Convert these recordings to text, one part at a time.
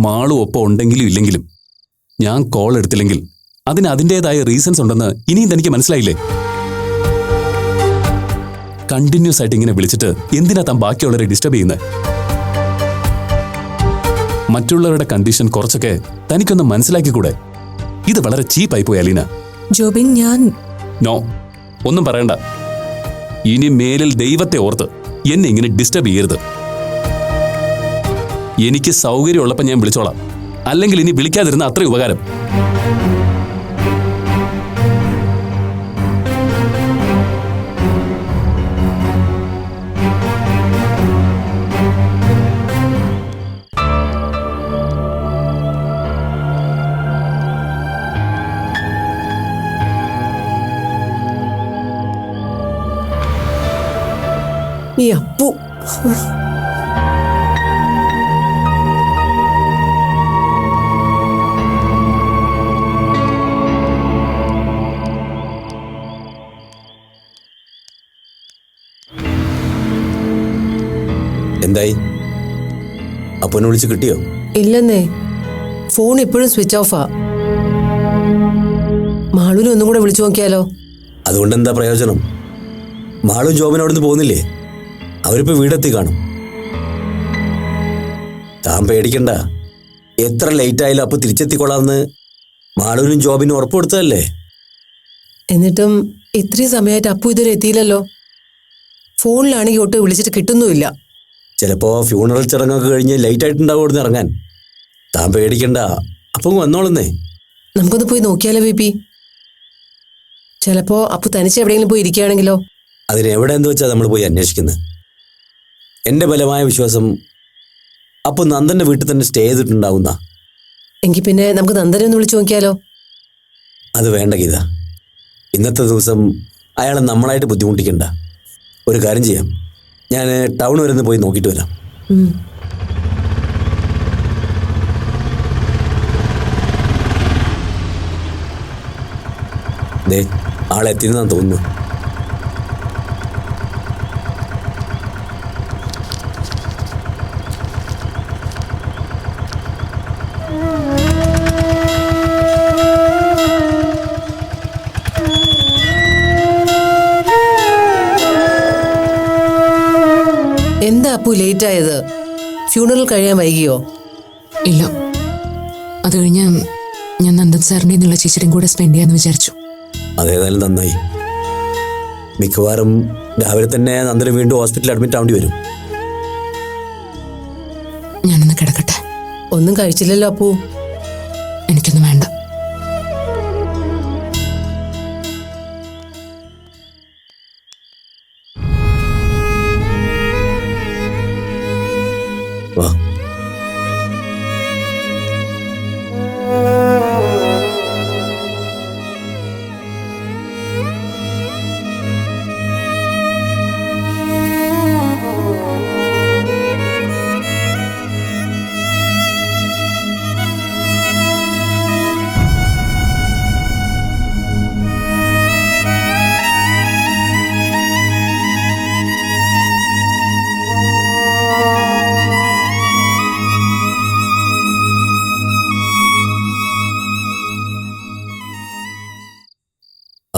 മാളു ഒപ്പം ഉണ്ടെങ്കിലും ഇല്ലെങ്കിലും ഞാൻ കോൾ എടുത്തില്ലെങ്കിൽ അതിന് അതിൻ്റെതായ റീസൺസ് ഉണ്ടെന്ന് ഇനിയും തനിക്ക് മനസ്സിലായില്ലേ? കണ്ടിന്യൂസ് ആയിട്ട് ഇങ്ങനെ വിളിച്ചിട്ട് എന്തിനാ താൻ ബാക്കിയുള്ളവരെ ഡിസ്റ്റർബ് ചെയ്യുന്നത്? മറ്റുള്ളവരുടെ കണ്ടീഷൻ കുറച്ചൊക്കെ തനിക്കൊന്ന് മനസ്സിലാക്കിക്കൂടെ? ഇത് വളരെ ചീപ്പായി പോയി അലീന. ജോബിൻ, ഞാൻ നോ, ഒന്നും പറയണ്ട. ഇനി മേലിൽ ദൈവത്തെ ഓർത്ത് എന്നെ ഇങ്ങനെ ഡിസ്റ്റർബ് ചെയ്യരുത്. എനിക്ക് സൗകര്യമുള്ളപ്പോൾ ഞാൻ വിളിച്ചോളാം, അല്ലെങ്കിൽ ഇനി വിളിക്കാതിരുന്ന അത്രയും ഉപകാരം. ഈ അപ്പു എന്തായി? അപ്പനെ വിളിച്ച് കിട്ടിയോ? ഇല്ലെന്നേ, ഫോൺ ഇപ്പോഴും സ്വിച്ച് ഓഫാ. മാളുവിനെ ഒന്നും കൂടെ വിളിച്ചു നോക്കിയാലോ? അതുകൊണ്ട് എന്താ പ്രയോജനം? മാളും ജോബിനും അവിടുന്ന് പോകുന്നില്ലേ? അവരിപ്പോ വീടെത്തി കാണും. താൻ പേടിക്കണ്ട. എത്ര ലേറ്റ് ആയാലും അപ്പൊ തിരിച്ചെത്തിക്കൊള്ളാമെന്ന് മാളുവിനും ജോബിനും ഉറപ്പ് കൊടുത്തതല്ലേ? എന്നിട്ടും ഇത്രയും സമയമായിട്ട് അപ്പു ഇതുവരെ എത്തിയില്ലല്ലോ. ഫോണിലാണെങ്കിൽ ഒട്ട് വിളിച്ചിട്ട് കിട്ടുന്നുമില്ല. ചിലപ്പോ ഫ്യൂണറൽ ചടങ്ങൊക്കെ കഴിഞ്ഞ് ലേറ്റ് ആയിട്ടുണ്ടാവും ഇവിടുന്ന് ഇറങ്ങാൻ. താൻ പേടിക്കണ്ട, അപ്പം വന്നോളുന്നേ. നമുക്കൊന്ന് പോയി നോക്കിയാലോ ബേബി? ചിലപ്പോ അപ്പു തനിച്ച് എവിടെയെങ്കിലും പോയി ഇരിക്കുകയാണെങ്കിലോ? അതിനെവിടെ എന്ന് വെച്ചാൽ നമ്മൾ പോയി അന്വേഷിക്കുന്നത്. എൻ്റെ ബലമായ വിശ്വാസം അപ്പൊ നന്ദന്റെ വീട്ടിൽ തന്നെ സ്റ്റേ ചെയ്തിട്ടുണ്ടാവുന്ന. എങ്കിൽ പിന്നെ നമുക്ക് നന്ദനെ ഒന്ന് വിളിച്ചു നോക്കിയാലോ? അത് വേണ്ട ഗീത. ഇന്നത്തെ ദിവസം അയാളെ നമ്മളായിട്ട് ബുദ്ധിമുട്ടിക്കണ്ട. ഒരു കാര്യം ചെയ്യാം, ഞാൻ ടൗൺ വരെ ഒന്ന് പോയി നോക്കിയിട്ട് വരാം. ദേ, ആളെത്തിയെന്നാണ് തോന്നുന്നു. എന്താ അപ്പു ലേറ്റ് ആയത്? ഫ്യൂണറൽ കഴിയാൻ വൈകിയോ? ഇല്ല, അത് കഴിഞ്ഞ് ഞാൻ നന്ദൻ സാറിൻ്റെ എന്നുള്ള ചേച്ചിയും കൂടെ സ്പെൻഡ് ചെയ്യാന്ന് വിചാരിച്ചു. അതേതായാലും നന്നായി. മിക്കവാറും രാവിലെ തന്നെ നന്ദന് വീണ്ടും ഹോസ്പിറ്റലിൽ അഡ്മിറ്റ് ആവേണ്ടി വരും. ഞാനൊന്ന് കിടക്കട്ടെ. ഒന്നും കഴിച്ചില്ലല്ലോ അപ്പു? എനിക്കൊന്നും വേണ്ട. വാ.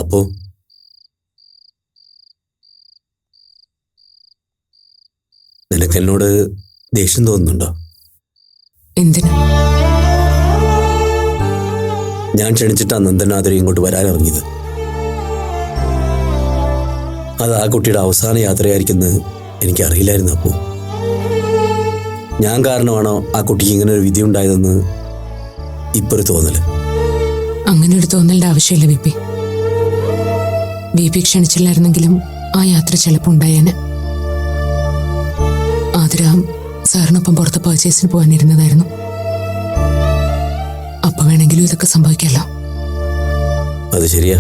അപ്പോ നിനക്ക് എന്നോട് ദേഷ്യം തോന്നുന്നുണ്ടോ? എന്തിനാ? ഞാൻ ക്ഷണിച്ചിട്ടാ നന്ദനാഥരി ഇങ്ങോട്ട് വരാനിറങ്ങിയത്. അത് ആ കുട്ടിയുടെ അവസാന യാത്രയായിരിക്കുമെന്ന് എനിക്കറിയില്ലായിരുന്നു. അപ്പോ ഞാൻ കാരണമാണോ ആ കുട്ടിക്ക് ഇങ്ങനെ ഒരു വിധി ഉണ്ടായതെന്ന് ഇപ്പൊ ഒരു തോന്നല്. അങ്ങനെ ഒരു തോന്നലിന്റെ ആവശ്യമില്ല ബി പി ക്ഷണിച്ചില്ലായിരുന്നെങ്കിലും ആ യാത്ര ചിലപ്പോൾ ഉണ്ടായേനെ. ആതിര സാറിനൊപ്പം പുറത്ത് പർച്ചേസിന് പോകാനിരുന്നതായിരുന്നു. അപ്പൊ വേണമെങ്കിലും ഇതൊക്കെ സംഭവിക്കല്ലോ. അത് ശരിയാ.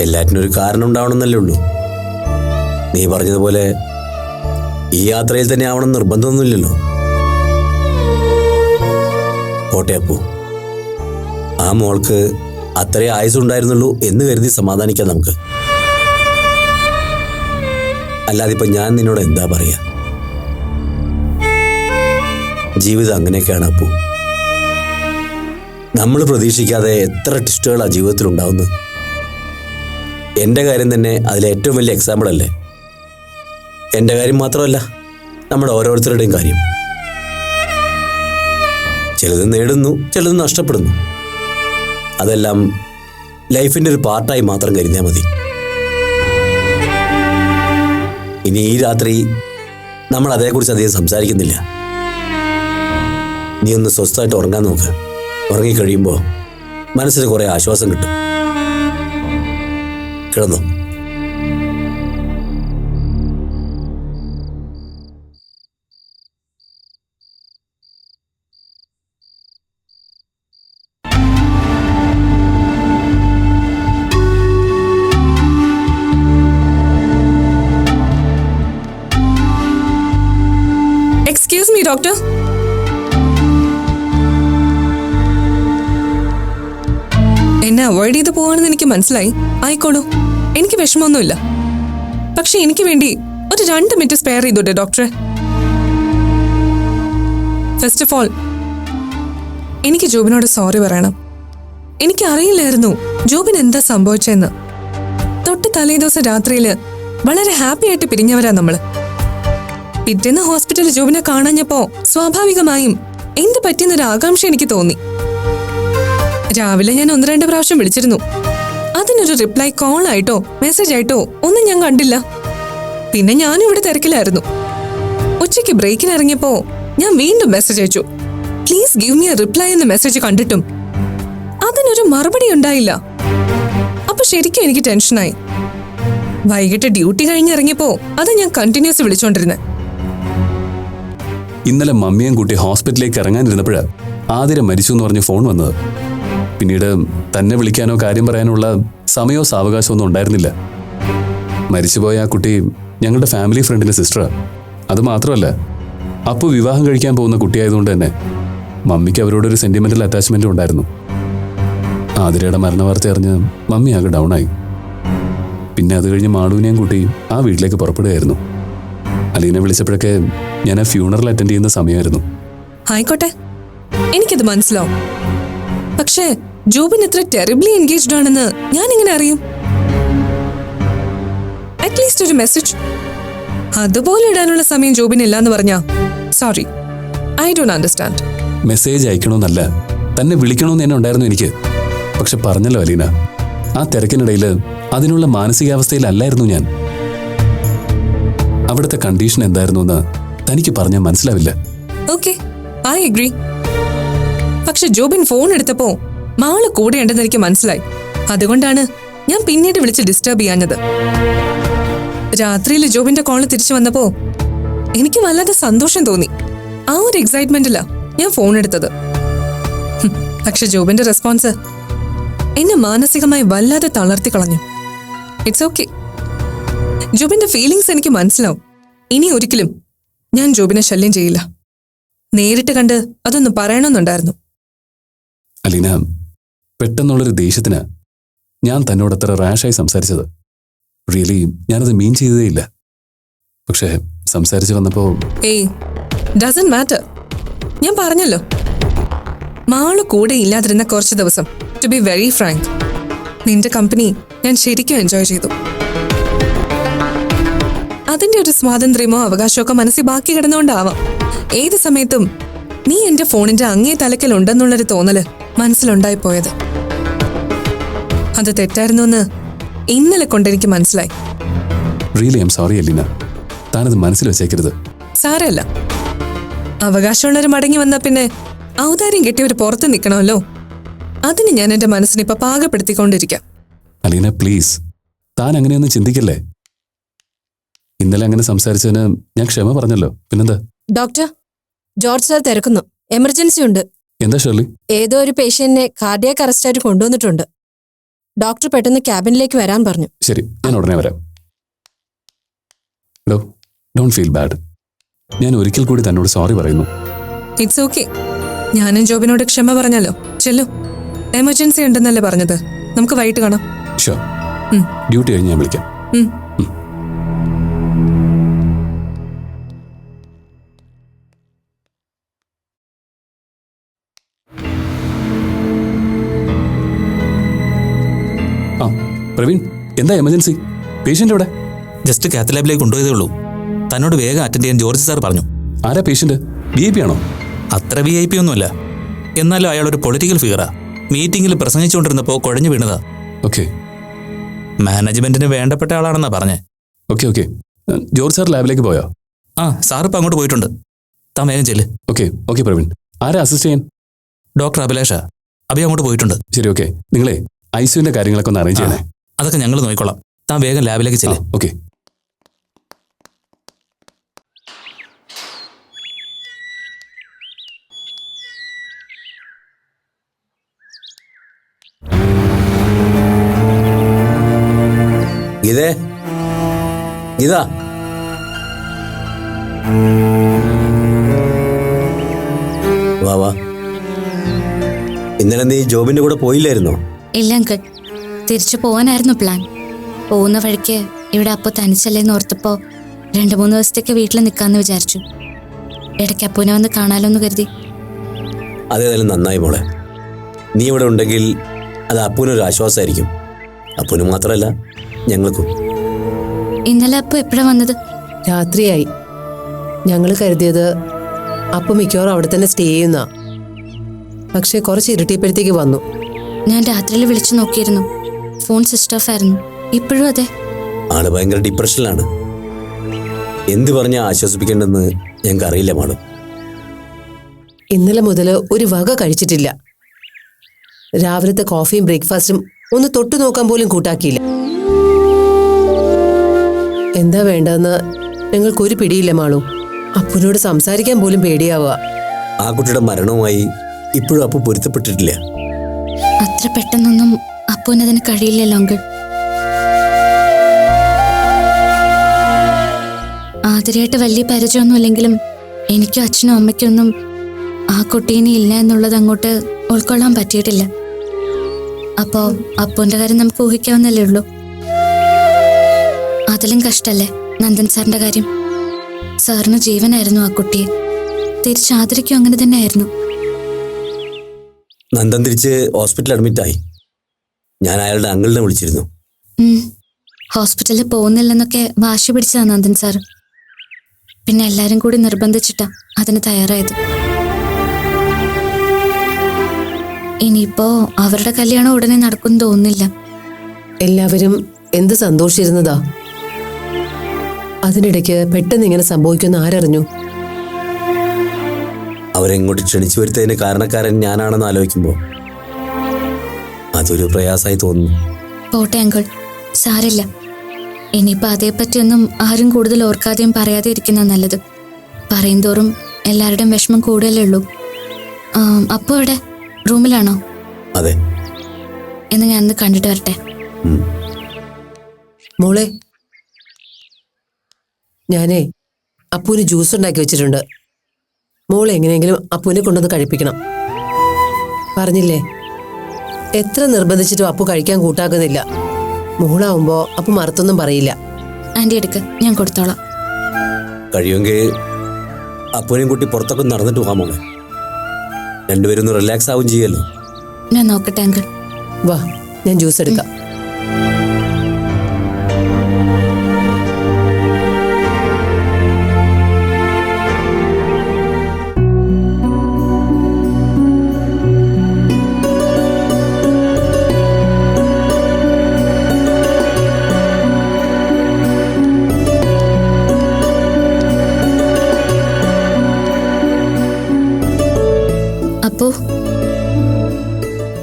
എല്ലാറ്റിനും ഒരു കാരണം ഉണ്ടാവണമെന്നല്ലേ ഉള്ളൂ. നീ പറഞ്ഞതുപോലെ ഈ യാത്രയിൽ തന്നെ ആവണം നിർബന്ധമൊന്നുമില്ലല്ലോ. പോട്ടെ അപ്പു, ആ മോൾക്ക് അത്രേ ആയുസുണ്ടായിരുന്നുള്ളൂ എന്ന് കരുതി സമാധാനിക്കാം നമുക്ക്. അല്ലാതെ ഇപ്പൊ ഞാൻ നിന്നോട് എന്താ പറയാ? ജീവിതം അങ്ങനെയൊക്കെയാണ് അപ്പു. നമ്മൾ പ്രതീക്ഷിക്കാതെ എത്ര ട്വിസ്റ്റുകളാണ് ജീവിതത്തിൽ ഉണ്ടാവുന്നത്. എൻ്റെ കാര്യം തന്നെ അതിലെ ഏറ്റവും വലിയ എക്സാമ്പിൾ അല്ലേ? എൻ്റെ കാര്യം മാത്രമല്ല, നമ്മുടെ ഓരോരുത്തരുടെയും കാര്യം. ചിലത് നേടുന്നു, ചിലത് നഷ്ടപ്പെടുന്നു. അതെല്ലാം ലൈഫിൻ്റെ ഒരു പാർട്ടായി മാത്രം കരുതിയാൽ മതി. ഇനി ഈ രാത്രി നമ്മൾ അതേക്കുറിച്ച് അധികം സംസാരിക്കുന്നില്ല. നീ ഒന്ന് സ്വസ്ഥമായിട്ട് ഉറങ്ങാൻ നോക്ക്. ഉറങ്ങിക്കഴിയുമ്പോൾ മനസ്സിന് കുറേ ആശ്വാസം കിട്ടും. കിടന്നോ. Excuse me doctor. എന്നെ അവോയ്ഡ് ചെയ്ത് പോവാണെന്ന് എനിക്ക് മനസ്സിലായി. ആയിക്കോളൂ, എനിക്ക് വിഷമമൊന്നുമില്ല. പക്ഷെ എനിക്ക് വേണ്ടി ഒരു 2 മിനിറ്റ് സ്പെയർ ചെയ്തോട്ടെ ഡോക്ടറെ? ഫസ്റ്റ് ഓഫ് ഓൾ, എനിക്ക് ജോബിനോട് സോറി പറയണം. എനിക്ക് അറിയില്ലായിരുന്നു ജോബിന് എന്താ സംഭവിച്ചെന്ന്. തൊട്ട് തലേ ദിവസം രാത്രിയില് വളരെ ഹാപ്പി ആയിട്ട് പിരിഞ്ഞവരാ നമ്മള്. പിറ്റേന്ന് ഹോസ്പിറ്റലിൽ ജോബിനെ കാണാഞ്ഞപ്പോ സ്വാഭാവികമായും എന്ത് പറ്റിയെന്നൊരു ആകാംക്ഷ എനിക്ക് തോന്നി. രാവിലെ ഞാൻ 1-2 പ്രാവശ്യം വിളിച്ചിരുന്നു. അതിനൊരു റിപ്ലൈ കോൾ ആയിട്ടോ മെസ്സേജ് ആയിട്ടോ ഒന്നും ഞാൻ കണ്ടില്ല. പിന്നെ ഞാനും ഇവിടെ തിരക്കിലായിരുന്നു. ഉച്ചയ്ക്ക് ബ്രേക്കിന് ഇറങ്ങിയപ്പോ ഞാൻ വീണ്ടും മെസ്സേജ് അയച്ചു. Please give me a reply എന്ന മെസ്സേജ് കണ്ടിട്ടും അതിനൊരു മറുപടി ഉണ്ടായില്ല. അപ്പൊ ശരിക്കും എനിക്ക് ടെൻഷനായി. വൈകിട്ട് ഡ്യൂട്ടി കഴിഞ്ഞിറങ്ങിയപ്പോ അത് ഞാൻ കണ്ടിന്യൂസ് വിളിച്ചോണ്ടിരുന്നത്. ഇന്നലെ മമ്മിയും കൂട്ടി ഹോസ്പിറ്റലിലേക്ക് ഇറങ്ങാനിരുന്നപ്പോഴാ ആതിര മരിച്ചു എന്ന് പറഞ്ഞ് ഫോൺ വന്നത്. പിന്നീട് തന്നെ വിളിക്കാനോ കാര്യം പറയാനുള്ള സമയമോ സാവകാശമോ ഒന്നും ഉണ്ടായിരുന്നില്ല. മരിച്ചുപോയ ആ കുട്ടി ഞങ്ങളുടെ ഫാമിലി ഫ്രണ്ടിന്റെ സിസ്റ്ററാ. അത് മാത്രമല്ല, അപ്പു വിവാഹം കഴിക്കാൻ പോകുന്ന കുട്ടിയായതുകൊണ്ട് തന്നെ മമ്മിക്ക് അവരോടൊരു സെന്റിമെന്റൽ അറ്റാച്ച്മെന്റും ഉണ്ടായിരുന്നു. ആതിരയുടെ മരണവാർത്ത അറിഞ്ഞ് മമ്മി ആകെ ഡൗൺ ആയി. പിന്നെ അത് കഴിഞ്ഞ് മാളുവിനെയും കൂട്ടി ആ വീട്ടിലേക്ക് പുറപ്പെടുകയായിരുന്നു. അലീനെ വിളിച്ചപ്പോഴൊക്കെ ഞാൻ ആ ഫ്യൂണറൽ അറ്റൻഡ് ചെയ്യുന്ന സമയമായിരുന്നു. ആയിക്കോട്ടെ, എനിക്കത് മനസ്സിലാവും. പക്ഷേ ജോബിൻ എത്ര ടെറിബ്ലി എൻഗേജ്ഡ് ആണെന്ന് ഞാൻ എങ്ങനെ അറിയും? അറ്റ്ലീസ്റ്റ് ഒരു മെസ്സേജ് അതുപോലെ ഇടാനുള്ള സമയം ജോബിന് ഇല്ലാന്ന് പറഞ്ഞാ sorry, I don't understand. Message അയക്കണമെന്നല്ല, തന്നെ വിളിക്കണമെന്ന് തന്നെ ഉണ്ടായിരുന്നു എനിക്ക്. പക്ഷെ പറഞ്ഞല്ലോ അലീന, ആ തിരക്കിനിടയിൽ അതിനുള്ള മാനസികാവസ്ഥയിലല്ലായിരുന്നു ഞാൻ. അവിടുത്തെ കണ്ടീഷൻ എന്തായിരുന്നു എന്ന് തനിക്ക് പറഞ്ഞാൽ മനസ്സിലാവില്ല. Okay, I agree. പക്ഷെ ജോബിൻ ഫോൺ എടുത്തപ്പോ മാള് കൂടെ ഉണ്ടെന്ന് എനിക്ക് മനസ്സിലായി. അതുകൊണ്ടാണ് ഞാൻ പിന്നീട് വിളിച്ച് ഡിസ്റ്റർബ് ചെയ്യാഞ്ഞത്. രാത്രിയിൽ ജോബിന്റെ കോള് തിരിച്ചു വന്നപ്പോ എനിക്ക് വല്ലാതെ സന്തോഷം തോന്നി. ആ ഒരു എക്സൈറ്റ്മെന്റിലാ ഞാൻ ഫോൺ എടുത്തത്. പക്ഷെ ജോബിന്റെ റെസ്പോൺസ് എന്നെ മാനസികമായി വല്ലാതെ തളർത്തി കളഞ്ഞു. ഇറ്റ്സ് ഓക്കെ, ജോബിന്റെ ഫീലിങ്സ് എനിക്ക് മനസ്സിലാവും. ഇനി ഒരിക്കലും ഞാൻ ജോബിനെ ശല്യം ചെയ്യില്ല. നേരിട്ട് കണ്ട് അതൊന്ന് പറയണമെന്നുണ്ടായിരുന്നു. അലീന, പെട്ടെന്നുള്ളൊരു ദേഷ്യത്തിന് ഞാൻ തന്നോട് അത്ര റാഷായി സംസാരിച്ചത്. റിയലി ഞാനത് മീൻ ചെയ്തതേയില്ല. പക്ഷേ സംസാരിച്ച് വന്നപ്പോ ഏയ്, ഡസന്റ് മാറ്റർ. ഞാൻ പറഞ്ഞല്ലോ, മാള് കൂടെ ഇല്ലാതിരുന്ന കുറച്ച് ദിവസം, ടു ബി വെരി ഫ്രാങ്ക്, നിന്റെ കമ്പനി ഞാൻ ശരിക്കും എൻജോയ് ചെയ്തു. അതിന്റെ ഒരു സ്വാതന്ത്ര്യമോ അവകാശമൊക്കെ മനസ്സിൽ ബാക്കി കിടന്നുകൊണ്ടാവാം ഏത് സമയത്തും നീ എന്റെ ഫോണിന്റെ അങ്ങേ തലക്കലുണ്ടെന്നുള്ളൊരു തോന്നല് മനസ്സിലുണ്ടായിപ്പോയത്. അത് തെറ്റായിരുന്നു എന്ന് ഇന്നലെ കൊണ്ടെനിക്ക് മനസ്സിലായി. Really I am sorry Aleena, താനത് മനസ്സിൽ വെച്ചേക്കരുത്. സാരമല്ല, അവകാശമുള്ളവർ മടങ്ങി വന്നാ പിന്നെ ഔദാര്യം കിട്ടിയവർ പുറത്ത് നിൽക്കണമല്ലോ. അതിന് ഞാൻ എന്റെ മനസ്സിനിപ്പോ പാകപ്പെടുത്തിക്കൊണ്ടിരിക്കാം. അലീന പ്ലീസ്, താൻ അങ്ങനെയൊന്നും ചിന്തിക്കല്ലേ. ഇന്നലെ അങ്ങനെ സംസാരിച്ചതിന് ഞാൻ ക്ഷമ പറഞ്ഞല്ലോ, പിന്നെന്താ? ഡോക്ടർ, ജോർജ് സാർ തിരക്കുന്നു. എമർജൻസി ഉണ്ട്. എന്താ ഷെർലി? ഏതോ ഒരു പേഷ്യന്റിനെ കാർഡിയാക് അറസ്റ്റായിട്ട് കൊണ്ടുവന്നിട്ടുണ്ട്. ഡോക്ടർ പെട്ടെന്ന് ക്യാബിനിലേക്ക് വരാൻ പറഞ്ഞു. ശരി, ഞാൻ ഉടനെ വരാം. Don't feel bad. ഞാൻ ഒരിക്കൽ കൂടി തന്നോട് സോറി പറയുന്നു. ഇറ്റ്സ് ഓക്കെ, ഞാനും ജോബിനോട് ക്ഷമ പറഞ്ഞല്ലോ. ചെല്ലു, എമർജൻസി ഉണ്ടെന്നല്ലേ പറഞ്ഞത്. നമുക്ക് വൈകിട്ട് കാണാം. ഷുവർ, ഡ്യൂട്ടി കഴിഞ്ഞ് ഞാൻ വിളിക്കാം. പ്രവീൺ, എന്താ എമർജൻസി? പേഷ്യന്റ് എവിടെ? ജസ്റ്റ് കാത്ത് ലാബിലേക്ക് കൊണ്ടുപോയതേ ഉള്ളൂ. തന്നോട് വേഗം അറ്റൻഡ് ചെയ്യാൻ ജോർജ് സാർ പറഞ്ഞു. ആരാ പേഷ്യന്റ്? VIP ആണോ? അത്ര VIP ഒന്നുമല്ല, എന്നാലും അയാളൊരു പൊളിറ്റിക്കൽ ഫിഗറാ. മീറ്റിംഗിൽ പ്രസംഗിച്ചുകൊണ്ടിരുന്നപ്പോൾ കുഴഞ്ഞു വീണതാ. ഓക്കെ മാനേജ്മെന്റിന് വേണ്ടപ്പെട്ട ആളാണെന്നാ പറഞ്ഞേ. ഓക്കെ. ജോർജ് സാർ ലാബിലേക്ക് പോയോ? ആ, സാർ ഇപ്പം അങ്ങോട്ട് പോയിട്ടുണ്ട്. താൻ വേഗം ചെല്ല്. ഓക്കെ പ്രവീൺ. ആരാ അസിസ്റ്റ് ചെയ്യാൻ? ഡോക്ടർ അഭിലാഷാ. അഭി അങ്ങോട്ട് പോയിട്ടുണ്ട്. ശരി, ഓക്കെ. നിങ്ങളെ ICUവിന്റെ കാര്യങ്ങളൊക്കെ ഒന്ന് അറേഞ്ച് ചെയ്യണേ. അതൊക്കെ ഞങ്ങൾ നോക്കിക്കോളാം. താൻ വേഗം ലാബിലേക്ക് ചെല്ല്. ഓക്കെ. ഗീതേ, ഗീത, വാ വാ. ഇന്നലെ നീ ജോബിന്റെ കൂടെ പോയില്ലായിരുന്നോ? ഇല്ല അങ്കിൾ, തിരിച്ചു പോകാനായിരുന്നു പ്ലാൻ. പോകുന്ന വഴിക്ക് ഇവിടെ അപ്പു തനിച്ചല്ലേന്ന് ഓർത്തപ്പോ 2-3 ദിവസത്തേക്ക് വീട്ടിൽ നിൽക്കാന്ന് വിചാരിച്ചു. ഇടയ്ക്ക് അപ്പുവിനെ വന്ന് കാണാലോ എന്ന് കരുതി. അതേതായാലും നന്നായി മോളെ. നീ ഇവിടെ ഉണ്ടെങ്കിൽ അത് അപ്പൂനൊരു ആശ്വാസമായിരിക്കും. അപ്പൂന് മാത്രമല്ല, ഞങ്ങൾക്കും. ഇന്നലെ അപ്പു എപ്പോഴാ വന്നത്? രാത്രിയായി. ഞങ്ങൾ കരുതിയത് അപ്പു മിക്കവാറും അവിടെ തന്നെ സ്റ്റേ ചെയ്യുന്ന, പക്ഷെ കുറച്ച് ഇരുട്ടിയപ്പോഴത്തേക്ക് വന്നു. ഞാൻ രാത്രിയിൽ വിളിച്ചു നോക്കിയിരുന്നു, ഫോൺ സ്വിച്ച് ഓഫ് ആയിരുന്നു. ഇപ്പോഴും അതെ. ആള് ഭയങ്കര ഡിപ്രഷനിലാണ്. എന്ത് പറഞ്ഞാൽ ആശ്വസിപ്പിക്കേണ്ടെന്ന് ഞങ്ങൾക്ക് അറിയില്ല മാഡം. ഇന്നലെ മുതൽ ഒരു വക കഴിച്ചിട്ടില്ല. രാവിലത്തെ കോഫിയും ബ്രേക്ക്ഫാസ്റ്റും ഒന്ന് തൊട്ടു നോക്കാൻ പോലും കൂട്ടാക്കിയില്ല. എന്താ വേണ്ടതെന്ന് ഞങ്ങൾക്കൊരു പിടിയില്ല മാളു. അപ്പുനോട് സംസാരിക്കാൻ പോലും പേടിയാവുക. ആ കുട്ടിയുടെ മരണവുമായി ഇപ്പോഴും അപ്പു പൊരുത്തപ്പെട്ടിട്ടില്ല. അത്ര പെട്ടെന്നൊന്നും അപ്പുവിനതിന് കഴിയില്ലല്ലോ അങ്കിൾ. ആതിരയായിട്ട് വലിയ പരിചയമൊന്നുമില്ലെങ്കിലും എനിക്കും അച്ഛനും അമ്മയ്ക്കൊന്നും ആ കുട്ടീനെ ഇല്ല എന്നുള്ളത് അങ്ങോട്ട് ഉൾക്കൊള്ളാൻ പറ്റിയിട്ടില്ല. അപ്പോ അപ്പുവിന്റെ കാര്യം നമുക്ക് ഊഹിക്കാവുന്നല്ലേ ഉള്ളൂ. അതിലും കഷ്ടല്ലേ നന്ദൻ സാറിന്റെ കാര്യം. സാറിന് ജീവനായിരുന്നു ആ കുട്ടിയെ. തിരിച്ച് ആദരിക്കും അങ്ങനെ തന്നെ ആയിരുന്നു. നന്ദൻ തിരിച്ച് ഹോസ്പിറ്റലിൽ അഡ്മിറ്റായി. ഞാൻ അയാളുടെ അങ്കിളിനെ വിളിച്ചിരുന്നു. ഹോസ്പിറ്റലിൽ പോകുന്നില്ലെന്നൊക്കെ വാശി പിടിച്ചതാ നന്ദൻ സാർ. പിന്നെ എല്ലാരും കൂടി നിർബന്ധിച്ചിട്ടാ അതിന് തയ്യാറായത്. ഇനിയിപ്പോ അവരുടെ കല്യാണം ഉടനെ നടക്കും തോന്നുന്നില്ല. എല്ലാവരും എന്ത് സന്തോഷിച്ചിരുന്നതാ. അതിനിടയ്ക്ക് പെട്ടെന്ന് ഇങ്ങനെ സംഭവിക്കുമെന്ന് ആരറിഞ്ഞു? അവരെങ്ങോട്ട് ക്ഷണിച്ചു വരുത്തതിന് കാരണക്കാരൻ ഞാനാണെന്ന് ആലോചിക്കുമ്പോൾ അതൊരു പ്രയാസമായി തോന്നുന്നു. പോട്ടെ അങ്കിൾ, സാരില്ല. ഇനിയിപ്പോ അതേപ്പറ്റിയൊന്നും ആരും കൂടുതൽ ഓർക്കാതെയും പറയാതെ ഇരിക്കുന്ന നല്ലത്. പറയും തോറും എല്ലാവരുടെയും വിഷമം കൂടുതലേ ഉള്ളൂ. അപ്പോ ഇവിടെ റൂമിലാണോ? അതെ. എന്ന് ഞാൻ ഒന്ന് കണ്ടിട്ട് വരട്ടെ. മോളെ, ഞാനേ അപ്പൂന് ജ്യൂസ് ഉണ്ടാക്കി വെച്ചിട്ടുണ്ട്. മോളെ എങ്ങനെയെങ്കിലും അപ്പൂനെ കൊണ്ടുവന്ന് കഴിപ്പിക്കണം. പറഞ്ഞില്ലേ, എത്ര നിർബന്ധിച്ചിട്ടും അപ്പു കഴിക്കാൻ കൂട്ടാക്കുന്നില്ല. മോളാവുമ്പോ അപ്പു മറുത്തൊന്നും പറയില്ല. ആന്റി എടുക്ക്, ഞാൻ കൊടുത്തോളാം. കഴിയുമെങ്കിൽ അപ്പൂനെയും കുട്ടി പുറത്തൊക്കെ നടന്നിട്ട് പോകാൻ മോളെ. രണ്ടുപേരും ഒന്ന് റിലാക്സ് ആവും ചെയ്യല്ലോ. ഞാൻ നോക്കട്ടെ അങ്കിൾ. വാ, ഞാൻ ജ്യൂസ് എടുക്കാം.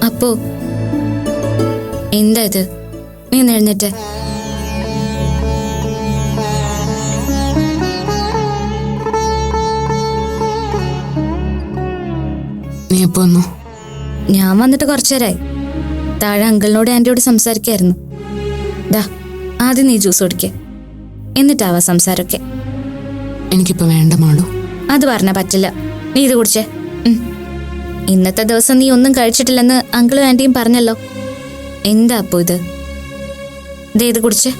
അപ്പോ എന്താ ഇത്? നീ എഴുന്നേറ്റ്. നീ എപ്പോ വന്നു? ഞാൻ വന്നിട്ട് കുറച്ചു നേരമായി. താഴെ അങ്കിളിനോട് ആന്റിയോട് സംസാരിക്കായിരുന്നു. ഡാ, ആദ്യം നീ ജ്യൂസ് കുടിക്കേ, എന്നിട്ടാവാ സംസാരമൊക്കെ. എനിക്കിപ്പോ വേണ്ട മാളു. അത് പറഞ്ഞാ പറ്റില്ല. നീ ഇത് കുടിച്ചേ. ഇന്നത്തെ ദിവസം നീ ഒന്നും കഴിച്ചിട്ടില്ലെന്ന് അങ്കിളും ആന്റിയും പറഞ്ഞല്ലോ. എന്താ അപ്പോ ഇത്? ഇത് കുടിച്ചേ.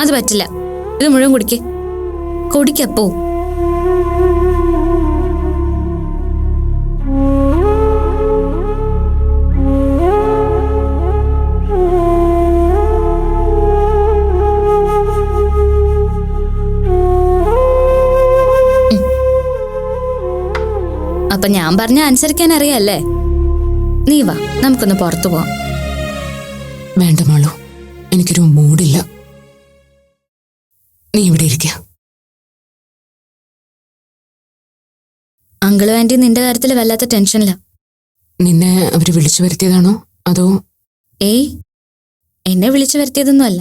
അത് പറ്റില്ല. ഇത് മുഴുവൻ കുടിക്കേ. കുടിക്കപ്പോ. അപ്പൊ ഞാൻ പറഞ്ഞ അനുസരിക്കാൻ അറിയാല്ലേ? നീ വാ, നമുക്കൊന്ന് പുറത്തു പോവാം. വേണ്ട മാളു, എനിക്കൊരു മൂഡില്ല. നീ ഇവിടെ ഇരിക്ക. അങ്കിളും ആന്റി നിന്റെ കാര്യത്തിൽ വല്ലാത്ത ടെൻഷനില്ല. നിന്നെ അവര് വിളിച്ചു വരുത്തിയതാണോ അതോ? ഏയ്, എന്നെ വിളിച്ചു വരുത്തിയതൊന്നും അല്ല.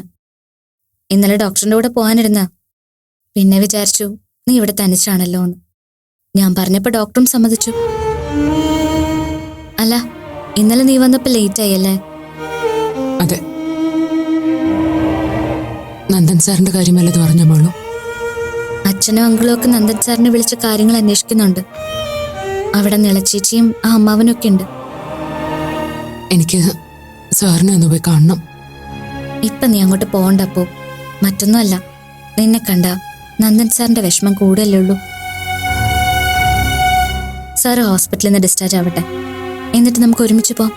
ഇന്നലെ ഡോക്ടറിന്റെ കൂടെ പോകാനിരുന്ന, പിന്നെ വിചാരിച്ചു നീ ഇവിടെ തനിച്ചാണല്ലോ എന്ന്. ഞാൻ പറഞ്ഞപ്പോ ഡോക്ടറും സമ്മതിച്ചു. അല്ല, ഇന്നലെ നീ വന്നപ്പോ ലേറ്റ് ആയല്ലേ? അതെ. നന്ദൻ സാറിന്റെ കാര്യം വല്ലതും അറിഞ്ഞോ മാളു? അച്ഛനും അങ്കിളും ഒക്കെ നന്ദൻ സാറിനെ വിളിച്ച കാര്യങ്ങൾ അന്വേഷിക്കുന്നുണ്ട്. അവിടെ നിളച്ചേച്ചിയും ആ അമ്മാവനും ഒക്കെ ഉണ്ട്. എനിക്ക് സാറിനെ ഒന്ന് പോയി കാണണം. ഇപ്പൊ നീ അങ്ങോട്ട് പോകണ്ടപ്പോ. മറ്റൊന്നുമല്ല, നിന്നെ കണ്ട നന്ദൻ സാറിന്റെ വിഷമം കൂടുതലേ ഉള്ളൂ. സാറ് ഹോസ്പിറ്റലിൽ നിന്ന് ഡിസ്ചാർജ് ആവട്ടെ, എന്നിട്ട് നമുക്ക് ഒരുമിച്ച് പോവാം.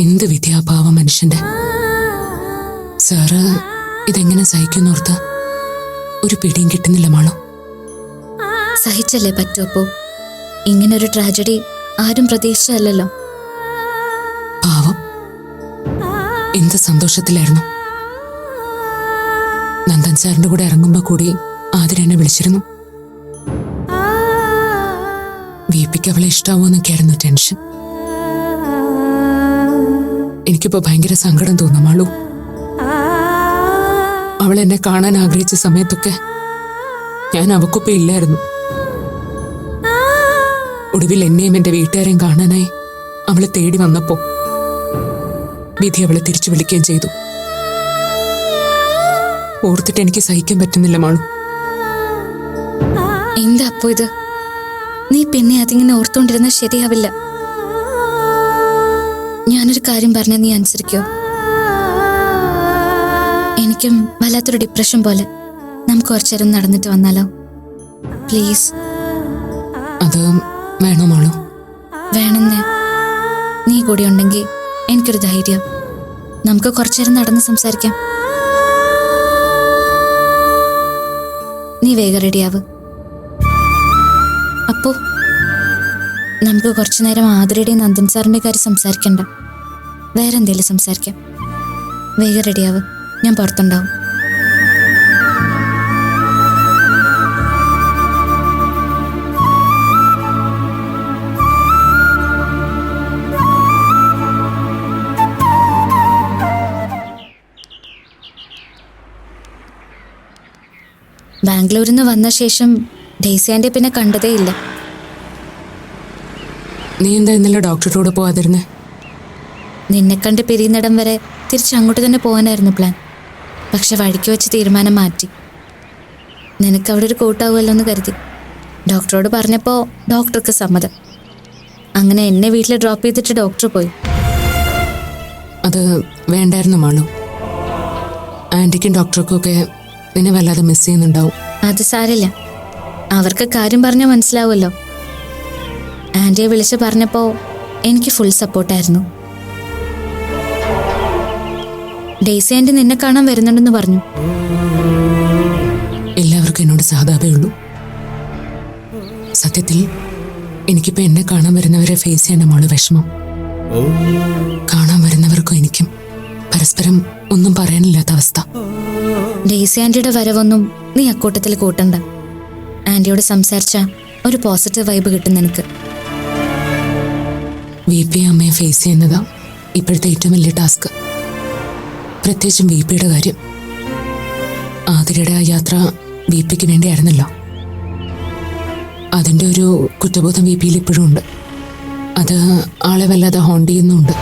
എന്ത് വിദ്യാഭാവ മനുഷ്യന്റെ. സാറ് ഇതെങ്ങനെ സഹിക്കുന്നോർത്ത് ഒരു പിടിയും കിട്ടുന്നില്ല മാളു. സഹിച്ചല്ലേ പറ്റൂ. അപ്പോ ഇങ്ങനൊരു ട്രാജഡി ആരും പ്രതീക്ഷിച്ചല്ലോ. പാവം, എന്ത് സന്തോഷത്തിലായിരുന്നു. നന്ദൻ സാറിന്റെ കൂടെ ഇറങ്ങുമ്പോ കൂടി ആതിര എന്നെ വിളിച്ചിരുന്നു. വീപ്പിക്ക് അവളെ ഇഷ്ടാവോന്നൊക്കെയായിരുന്നു ടെൻഷൻ. എനിക്കിപ്പോ ഭയങ്കര സങ്കടം തോന്നും മാളു. അവൾ എന്നെ കാണാൻ ആഗ്രഹിച്ച സമയത്തൊക്കെ ഞാൻ അവക്കൊപ്പം ഇല്ലായിരുന്നു. ഒടുവിൽ എന്നെയും എന്റെ വീട്ടുകാരെയും കാണാനായി അവളെ തേടി വന്നപ്പോ വിധി അവളെ തിരിച്ചു വിളിക്കുകയും ചെയ്തു. ഓർത്തിട്ട് എനിക്ക് സഹിക്കാൻ പറ്റുന്നില്ല മാളു. എന്താ അപ്പോ ഇത്? നീ പിന്നെ അതിങ്ങനെ ഓർത്തോണ്ടിരുന്ന ശരിയാവില്ല. ഞാനൊരു കാര്യം പറഞ്ഞ നീ അനുസരിക്കോ? എനിക്കും വല്ലാത്തൊരു ഡിപ്രഷൻ പോലെ. നമുക്ക് കുറച്ചേരം നടന്നിട്ട് വന്നാലോ? പ്ലീസ്. അത് വേണോ മാളു? വേണമെന്നേ. നീ കൂടി ഉണ്ടെങ്കിൽ എനിക്കൊരു ധൈര്യം. നമുക്ക് കുറച്ചേരം നടന്ന് സംസാരിക്കാം. നീ വേഗം റെഡിയാവ്. അപ്പോ നമുക്ക് കുറച്ചു നേരം ആതിരയുടെയും നന്ദൻ സാറിന്റെ കാര്യം സംസാരിക്കണ്ട. വേറെ എന്തേലും സംസാരിക്കാം. വേഗം റെഡിയാവ്, ഞാൻ പുറത്തുണ്ടാവും. ബാംഗ്ലൂരിൽ നിന്ന് വന്ന ശേഷം ഡെയ്സി ആന്റിയെ പിന്നെ കണ്ടതേയില്ല. നീ എന്താ ഇന്നലെ ഡോക്ടറുടെ കൂടെ പോവാതിരുന്നേ? നിന്നെ കണ്ട് പിരിയുന്നിടം വരെ തിരിച്ചങ്ങോട്ട് തന്നെ പോകാനായിരുന്നു പ്ലാൻ. പക്ഷെ വഴിക്ക് വെച്ച് തീരുമാനം മാറ്റി. നിനക്ക് അവിടെ ഒരു കൂട്ടാവുമല്ലോ എന്ന് കരുതി. ഡോക്ടറോട് പറഞ്ഞപ്പോൾ ഡോക്ടർക്ക് സമ്മതം. അങ്ങനെ എന്നെ വീട്ടിൽ ഡ്രോപ്പ് ചെയ്തിട്ട് ഡോക്ടർ പോയി. അത് വേണ്ടായിരുന്നു മാളു. ആന്റിക്കും ഡോക്ടർക്കും ഒക്കെ നിന്നെ വല്ലാതെ മിസ് ചെയ്യുന്നുണ്ടാവും. അത് സാരില്ല, അവർക്ക് കാര്യം പറഞ്ഞാൽ മനസ്സിലാവുമല്ലോ. ആന്റിയെ വിളിച്ച് പറഞ്ഞപ്പോൾ എനിക്ക് ഫുൾ സപ്പോർട്ടായിരുന്നു. ഡെയ്സി ആന്റി നിന്നെ കാണാൻ വരുന്നുണ്ടെന്ന് പറഞ്ഞു. എല്ലാവർക്കും എന്നോട് സഹതാപേ ഉള്ളൂ. സത്യത്തിൽ എനിക്കിപ്പോ എന്നെ കാണാൻ വരുന്നവരെ ഫേസ് ചെയ്യേണ്ട മോള് വിഷമം. കാണാൻ വരുന്നവർക്കും എനിക്കും പരസ്പരം ഒന്നും പറയാനില്ലാത്ത അവസ്ഥ. ഡെയ്സി ആന്റിയുടെ വരവൊന്നും നീ അക്കൂട്ടത്തിൽ കൂട്ടണ്ട. ആന്റിയോട് സംസാരിച്ച ഒരു പോസിറ്റീവ് വൈബ് കിട്ടും നിനക്ക്. VP അമ്മയെ ഫേസ് ചെയ്യുന്നതാ ഇപ്പോഴത്തെ ഏറ്റവും വലിയ ടാസ്ക്. പ്രത്യേകിച്ചും VPയുടെ കാര്യം. ആതിരയുടെ ആ യാത്ര VPക്ക് വേണ്ടിയായിരുന്നല്ലോ. അതിൻ്റെ ഒരു കുറ്റബോധം VPയിൽ ഇപ്പോഴും ഉണ്ട്. അത് ആളെ വല്ലാതെ ഹോണ്ട് ചെയ്യുന്നുമുണ്ട്.